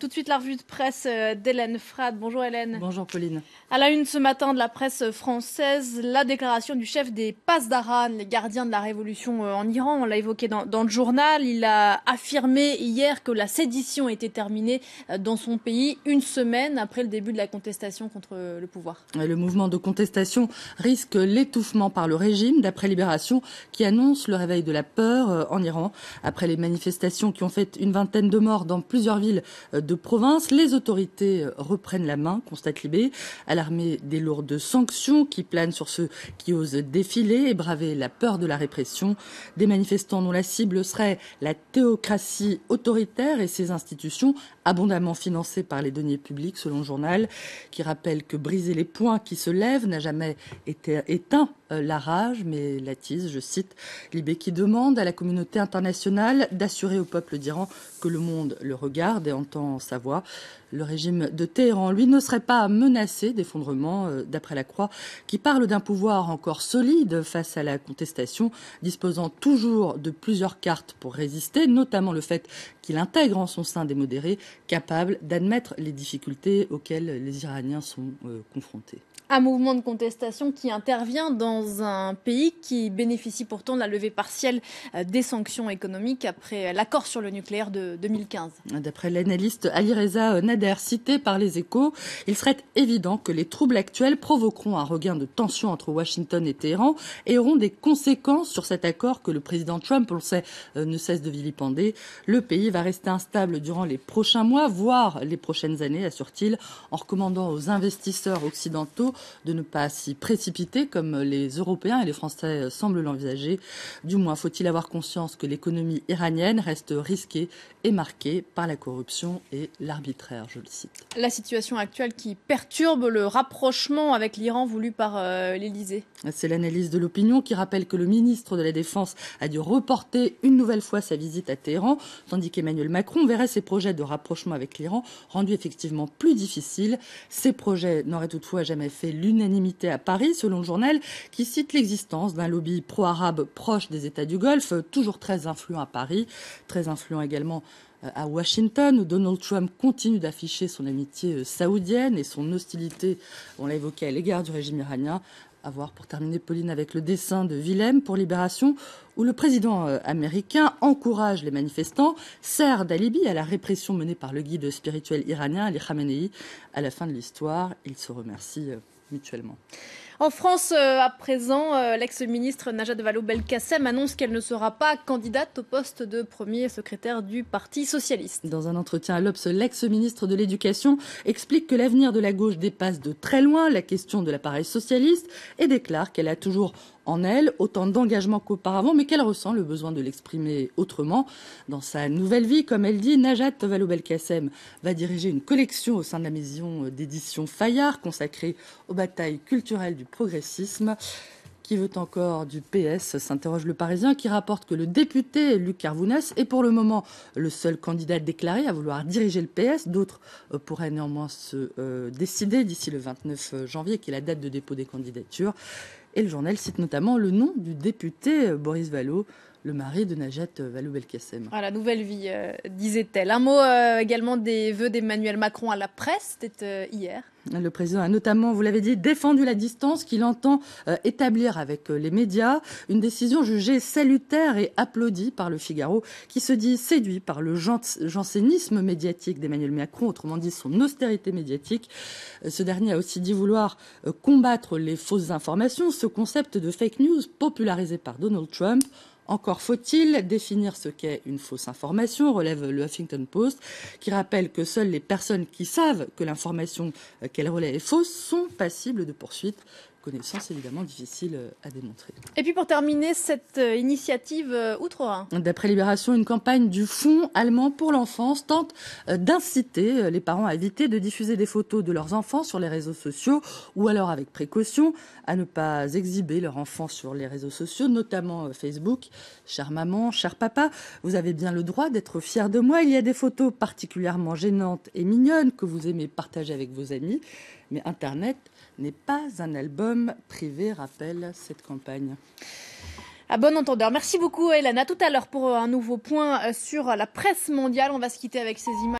Tout de suite, la revue de presse d'Hélène Frade. Bonjour Hélène. Bonjour Pauline. À la une ce matin de la presse française, la déclaration du chef des Pasdaran, les gardiens de la révolution en Iran. On l'a évoqué dans le journal. Il a affirmé hier que la sédition était terminée dans son pays une semaine après le début de la contestation contre le pouvoir. Le mouvement de contestation risque l'étouffement par le régime, d'après Libération, qui annonce le réveil de la peur en Iran. Après les manifestations qui ont fait une vingtaine de morts dans plusieurs villes de province, les autorités reprennent la main, constate Libé, alarmées des lourdes sanctions qui planent sur ceux qui osent défiler et braver la peur de la répression. Des manifestants dont la cible serait la théocratie autoritaire et ses institutions abondamment financées par les deniers publics, selon le journal, qui rappelle que briser les poings qui se lèvent n'a jamais été éteint la rage, mais l'attise, je cite Libé, qui demande à la communauté internationale d'assurer au peuple d'Iran que le monde le regarde et entend sa voix. Le régime de Téhéran, lui, ne serait pas menacé d'effondrement, d'après la Croix, qui parle d'un pouvoir encore solide face à la contestation, disposant toujours de plusieurs cartes pour résister, notamment le fait qu'il intègre en son sein des modérés capables d'admettre les difficultés auxquelles les Iraniens sont confrontés. Un mouvement de contestation qui intervient dans un pays qui bénéficie pourtant de la levée partielle des sanctions économiques après l'accord sur le nucléaire de 2015. D'après l'analyste Alireza Nader, cité par les Échos, il serait évident que les troubles actuels provoqueront un regain de tension entre Washington et Téhéran et auront des conséquences sur cet accord que le président Trump, on le sait, ne cesse de vilipender. Le pays va rester instable durant les prochains mois, voire les prochaines années, assure-t-il, en recommandant aux investisseurs occidentaux de ne pas s'y précipiter comme les Européens et les Français semblent l'envisager. Du moins, faut-il avoir conscience que l'économie iranienne reste risquée et marquée par la corruption et l'arbitraire, je le cite. La situation actuelle qui perturbe le rapprochement avec l'Iran voulu par l'Élysée. C'est l'analyse de l'opinion qui rappelle que le ministre de la Défense a dû reporter une nouvelle fois sa visite à Téhéran, tandis qu'Emmanuel Macron verrait ses projets de rapprochement avec l'Iran rendus effectivement plus difficiles. Ces projets n'auraient toutefois jamais fait l'unanimité à Paris, selon le journal, qui cite l'existence d'un lobby pro-arabe proche des États du Golfe, toujours très influent à Paris, très influent également à Washington, où Donald Trump continue d'afficher son amitié saoudienne et son hostilité, on l'a évoqué, à l'égard du régime iranien. À voir pour terminer, Pauline, avec le dessin de Willem pour Libération, où le président américain encourage les manifestants, sert d'alibi à la répression menée par le guide spirituel iranien Ali Khamenei. À la fin de l'histoire, ils se remercient mutuellement. En France, à présent, l'ex-ministre Najat Vallaud-Belkacem annonce qu'elle ne sera pas candidate au poste de premier secrétaire du Parti socialiste. Dans un entretien à l'Obs, l'ex-ministre de l'Éducation explique que l'avenir de la gauche dépasse de très loin la question de l'appareil socialiste et déclare qu'elle a toujours en elle autant d'engagement qu'auparavant, mais qu'elle ressent le besoin de l'exprimer autrement. Dans sa nouvelle vie, comme elle dit, Najat Vallaud-Belkacem va diriger une collection au sein de la maison d'édition Fayard consacrée aux batailles culturelles du progressisme. Qui veut encore du PS, s'interroge le Parisien, qui rapporte que le député Luc Carvounas est pour le moment le seul candidat déclaré à vouloir diriger le PS. D'autres pourraient néanmoins se décider d'ici le 29 janvier, qui est la date de dépôt des candidatures. Et le journal cite notamment le nom du député Boris Vallaud, le mari de Najat Vallaud-Belkacem. Ah, la nouvelle vie, disait-elle. Un mot également des vœux d'Emmanuel Macron à la presse, c'était hier. Le président a notamment, vous l'avez dit, défendu la distance qu'il entend établir avec les médias. Une décision jugée salutaire et applaudie par le Figaro, qui se dit séduit par le jansénisme médiatique d'Emmanuel Macron, autrement dit son austérité médiatique. Ce dernier a aussi dit vouloir combattre les fausses informations, ce concept de fake news popularisé par Donald Trump. Encore faut-il définir ce qu'est une fausse information, relève le Huffington Post, qui rappelle que seules les personnes qui savent que l'information qu'elle relaie est fausse sont passibles de poursuites. Connaissance évidemment difficile à démontrer. Et puis pour terminer, cette initiative Outre-Rhin. D'après Libération, une campagne du Fonds allemand pour l'enfance tente d'inciter les parents à éviter de diffuser des photos de leurs enfants sur les réseaux sociaux ou alors avec précaution à ne pas exhiber leur enfant sur les réseaux sociaux, notamment Facebook. Chère maman, cher papa, vous avez bien le droit d'être fiers de moi. Il y a des photos particulièrement gênantes et mignonnes que vous aimez partager avec vos amis. Mais Internet n'est pas un album privé, rappelle cette campagne. À bon entendeur. Merci beaucoup, Hélène. À tout à l'heure pour un nouveau point sur la presse mondiale. On va se quitter avec ces images.